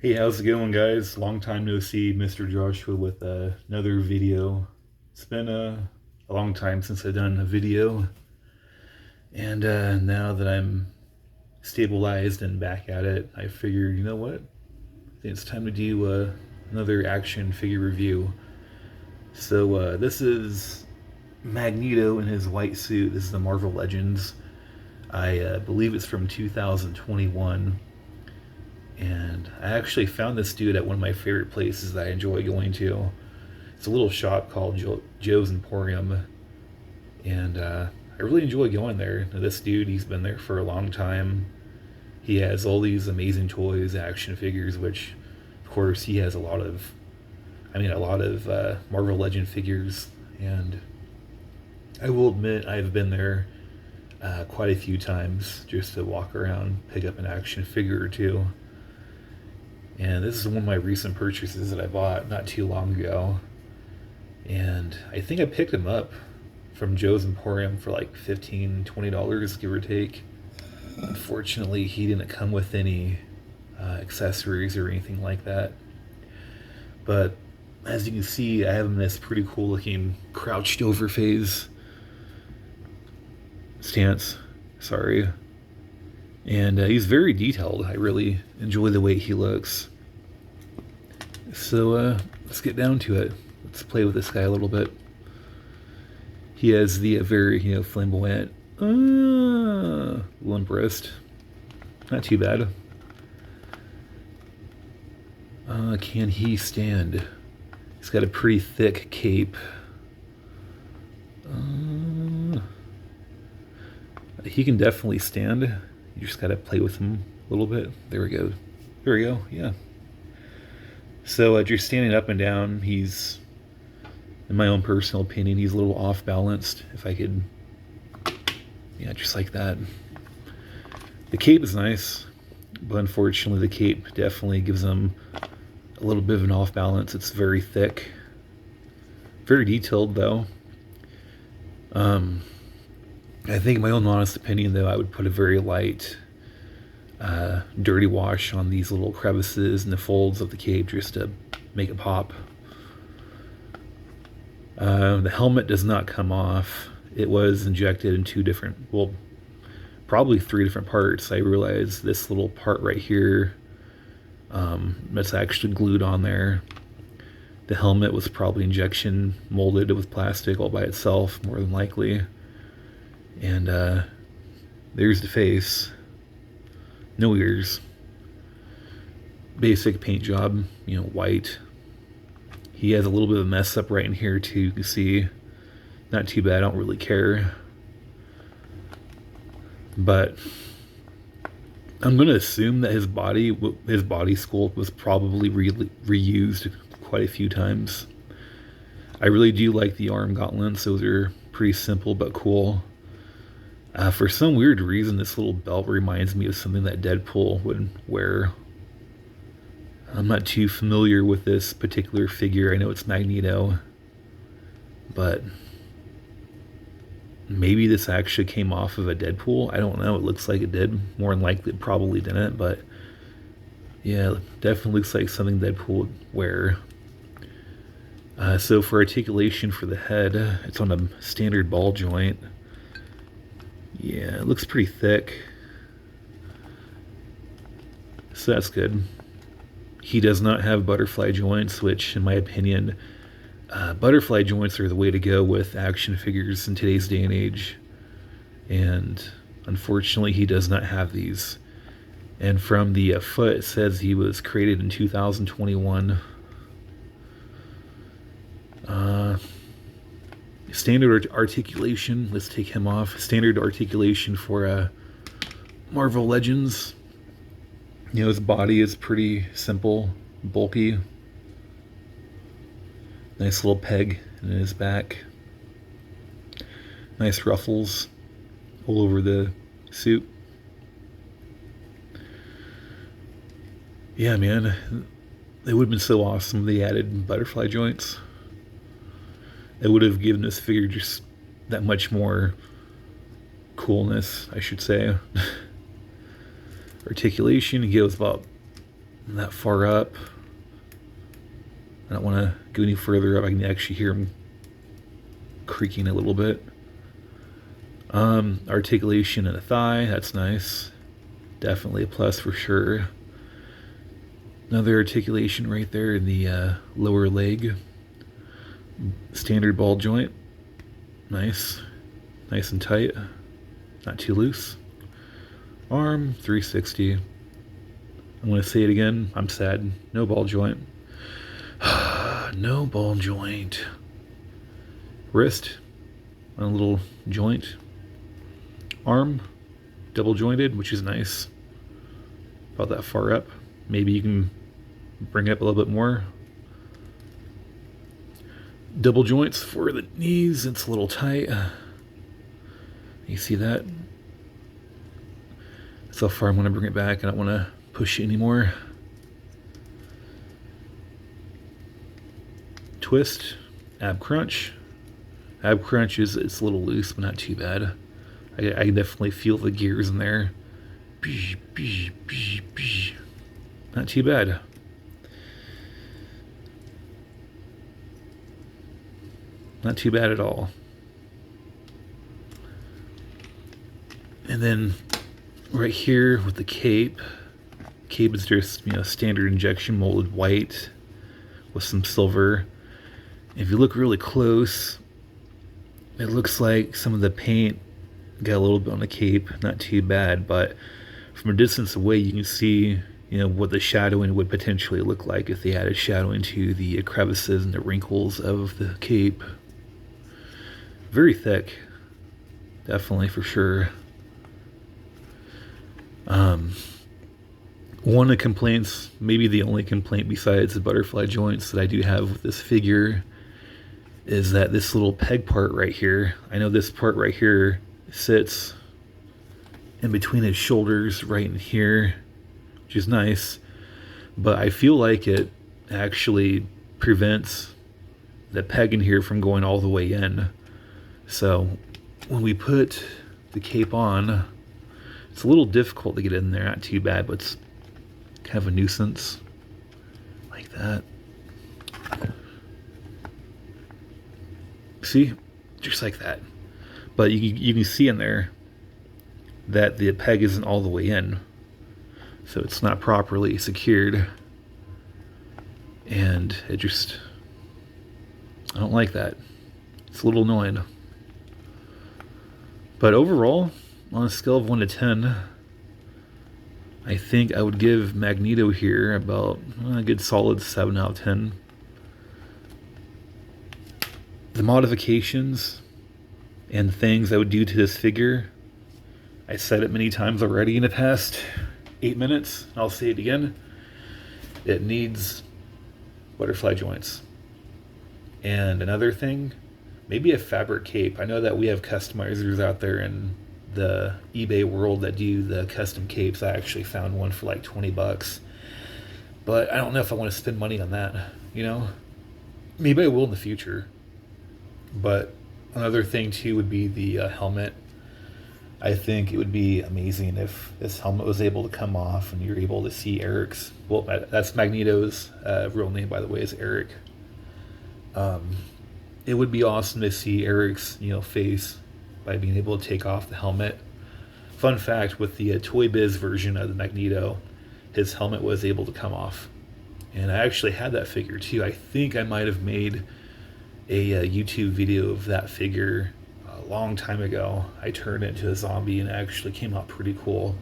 Hey, how's it going, guys? Long time no see, Mr. Joshua, with another video. It's been a long time since I've done a video, and now that I'm stabilized and back at it, I figured, you know what? I think it's time to do another action figure review. So this is Magneto in his white suit. This is the Marvel Legends. I believe it's from 2021. And I actually found this dude at one of my favorite places that I enjoy going to. It's a little shop called Joe's Emporium, and I really enjoy going there. Now, this dude, he's been there for a long time. He has all these amazing toys, action figures, which, of course, he has a lot of. A lot of Marvel Legend figures, and I will admit I've been there quite a few times just to walk around, pick up an action figure or two. And this is one of my recent purchases that I bought not too long ago. And I think I picked him up from Joe's Emporium for like $15, $20, give or take. Unfortunately, he didn't come with any accessories or anything like that. But as you can see, I have him in this pretty cool looking crouched over phase stance. Sorry. And he's very detailed. I really enjoy the way he looks. So let's get down to it. Let's play with this guy a little bit. He has the very, flamboyant limp wrist. Not too bad. Can he stand? He's got a pretty thick cape. He can definitely stand. You just gotta play with him a little bit. There we go. There we go. Yeah. So as you're standing up and down, he's, in my own personal opinion, he's a little off balanced. If I could, yeah, just like that. The cape is nice, but unfortunately the cape definitely gives him a little bit of an off balance. It's very thick, very detailed though. I think in my own honest opinion though, I would put a very light dirty wash on these little crevices and the folds of the cape just to make it pop. The helmet does not come off. It was injected in two different, well, probably three different parts. I realized this little part right here, that's actually glued on there. The helmet was probably injection molded with plastic all by itself, more than likely. And there's the face. No ears. Basic paint job, white. He has a little bit of a mess up right in here too, you can see. Not too bad, I don't really care. But I'm going to assume that his body sculpt was probably reused quite a few times. I really do like the arm gauntlets. Those are pretty simple but cool. For some weird reason, this little belt reminds me of something that Deadpool would wear. I'm not too familiar with this particular figure. I know it's Magneto, but maybe this actually came off of a Deadpool. I don't know. It looks like it did. More than likely, it probably didn't, but yeah, definitely looks like something Deadpool would wear. So for articulation for the head, it's on a standard ball joint. Yeah, it looks pretty thick. So that's good. He does not have butterfly joints, which, in my opinion, butterfly joints are the way to go with action figures in today's day and age. And unfortunately, he does not have these. And from the foot, it says he was created in 2021. Standard articulation. Let's take him off. Standard articulation for Marvel Legends. His body is pretty simple, bulky. Nice little peg in his back. Nice ruffles all over the suit. Yeah, man. It would have been so awesome if they added butterfly joints. It would have given this figure just that much more coolness, I should say. Articulation, he goes about that far up. I don't want to go any further up. I can actually hear him creaking a little bit. Articulation in the thigh, that's nice. Definitely a plus for sure. Another articulation right there in the lower leg. Standard ball joint. Nice. Nice and tight. Not too loose. Arm, 360. I'm going to say it again. I'm sad. No ball joint. No ball joint. Wrist, a little joint. Arm, double jointed, which is nice. About that far up. Maybe you can bring it up a little bit more. Double joints for the knees. It's a little tight. You see that? So far I'm going to bring it back. I don't want to push it anymore. Twist, ab crunch. Ab crunch is it's a little loose, but not too bad. I can definitely feel the gears in there. Not too bad. Not too bad at all. And then right here with the cape. Cape is just, standard injection molded white with some silver. If you look really close, it looks like some of the paint got a little bit on the cape. Not too bad, but from a distance away you can see what the shadowing would potentially look like if they added shadowing to the crevices and the wrinkles of the cape. Very thick, definitely, for sure. One of the complaints, maybe the only complaint besides the butterfly joints that I do have with this figure, is that this little peg part right here, I know this part right here sits in between his shoulders right in here, which is nice, but I feel like it actually prevents the peg in here from going all the way in. So when we put the cape on, it's a little difficult to get in there. Not too bad, but it's kind of a nuisance. Like that. See? Just like that. But you can see in there that the peg isn't all the way in. So it's not properly secured. And it just... I don't like that. It's a little annoying. But overall, on a scale of 1 to 10, I think I would give Magneto here about a good solid 7 out of 10. The modifications and things I would do to this figure, I said it many times already in the past 8 minutes, and I'll say it again. It needs butterfly joints. And another thing, maybe a fabric cape. I know that we have customizers out there in the eBay world that do the custom capes. I actually found one for like 20 bucks. But I don't know if I want to spend money on that, Maybe I will in the future. But another thing too would be the helmet. I think it would be amazing if this helmet was able to come off and you're able to see Eric's, well, that's Magneto's real name, by the way, is Eric. It would be awesome to see Eric's, face by being able to take off the helmet. Fun fact, with the Toy Biz version of the Magneto, his helmet was able to come off. And I actually had that figure too. I think I might have made a YouTube video of that figure a long time ago. I turned it into a zombie and it actually came out pretty cool.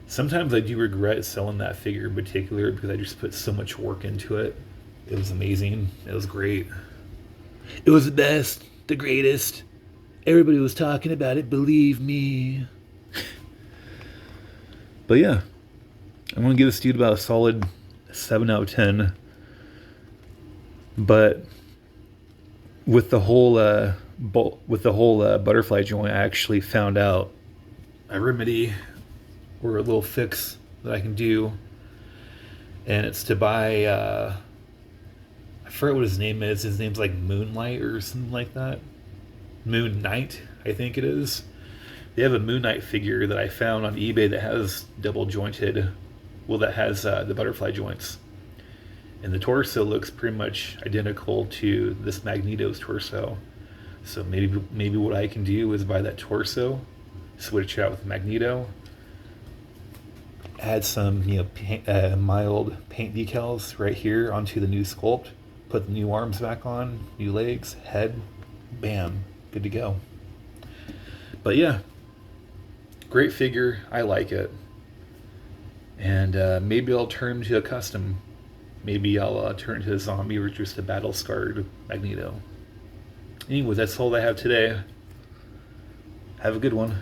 Sometimes I do regret selling that figure in particular because I just put so much work into it. It was amazing. It was great. It was the best, the greatest. Everybody was talking about it, believe me. But yeah, I'm going to give this dude about a solid 7 out of 10. But with the whole butterfly joint, I actually found out a remedy or a little fix that I can do, and it's to buy I forget what his name is. His name's like Moonlight or something like that. Moon Knight, I think it is. They have a Moon Knight figure that I found on eBay that has double jointed well, that has the butterfly joints. And the torso looks pretty much identical to this Magneto's torso. So maybe what I can do is buy that torso, switch it out with Magneto, add some mild paint decals right here onto the new sculpt, put the new arms back on, new legs, head, bam, good to go. But yeah, great figure. I like it. And maybe I'll turn to a custom. Maybe I'll turn to a zombie or just a battle scarred Magneto. Anyway, that's all I have today. Have a good one.